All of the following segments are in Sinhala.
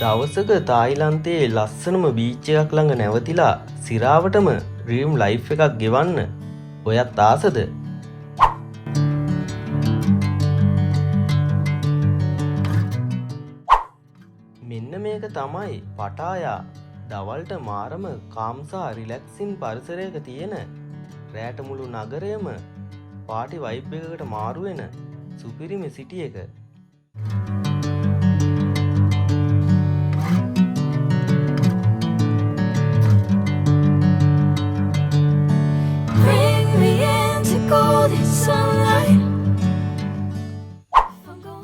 දවසක තායිලන්තයේ ලස්සනම බීච් එකක් ළඟ නැවතිලා සිරාවටම ඩ්‍රීම් ලයිෆ් එකක් ගෙවන්න ඔයත් ආසද? මෙන්න මේක තමයි පටායා. දවල්ට මාරම කාම්සා රිලැක්සින් පරිසරයක තියෙන රෑට මුළු නගරයම පාටි වයිබ් එකකට මාරු වෙන සුපිරිම සිටි එක.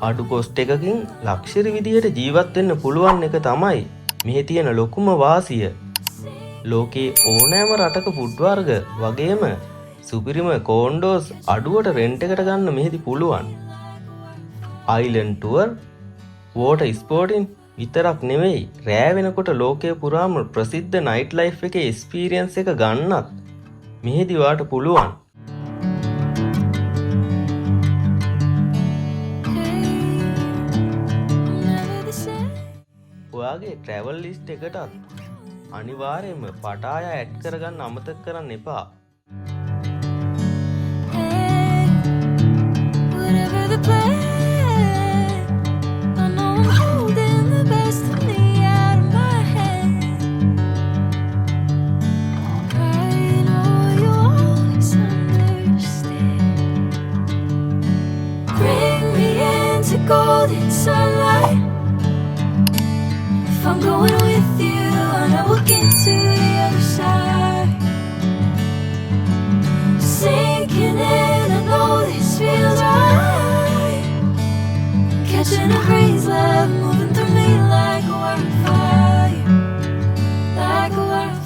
අඩු කොස්ට් එකකින් ලක්ෂරි විදියට ජීවත් වෙන්න පුළුවන් එක තමයි මෙහි තියෙන ලොකුම වාසිය. ලෝකේ ඕනෑම රටක ෆුඩ් වර්ග වගේම සුපිරිම කෝන්ඩෝස් අඩුවට රෙන්ට් එකට ගන්න මෙහිදී පුළුවන්. අයිලන්ඩ් ටුවර්, වෝටර් ස්පෝටින් විතරක් නෙවෙයි රෑ වෙනකොට ලෝකයේ පුරාම ප්‍රසිද්ධ නයිට් ලයිෆ් එකේ එක්ස්පීරියන්ස් එක ගන්නත් මෙහිදී වාට පුළුවන්. ඔයාගේ ට්‍රැවල් ලිස්ට් එකටත් අනිවාර්යයෙන්ම පටායා ඇඩ් කරගන්න අමතක කරන්න එපා. I'm going with you, I know we'll get to the other side. Sinking in, I know this feels right. Catching a breeze, love moving through me like a wildfire, like a wildfire.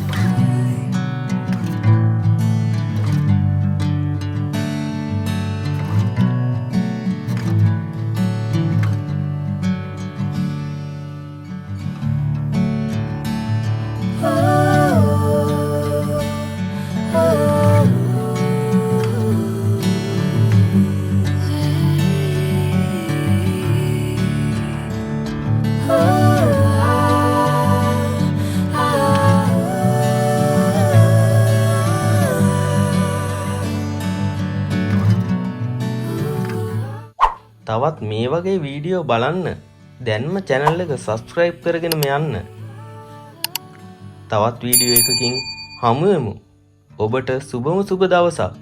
තවත් මේ වගේ වීඩියෝ බලන්න දැන්ම channel එක subscribe කරගෙනම යන්න. තවත් වීඩියෝ එකකින් හමු වෙමු. ඔබට සුබම සුබ දවසක්.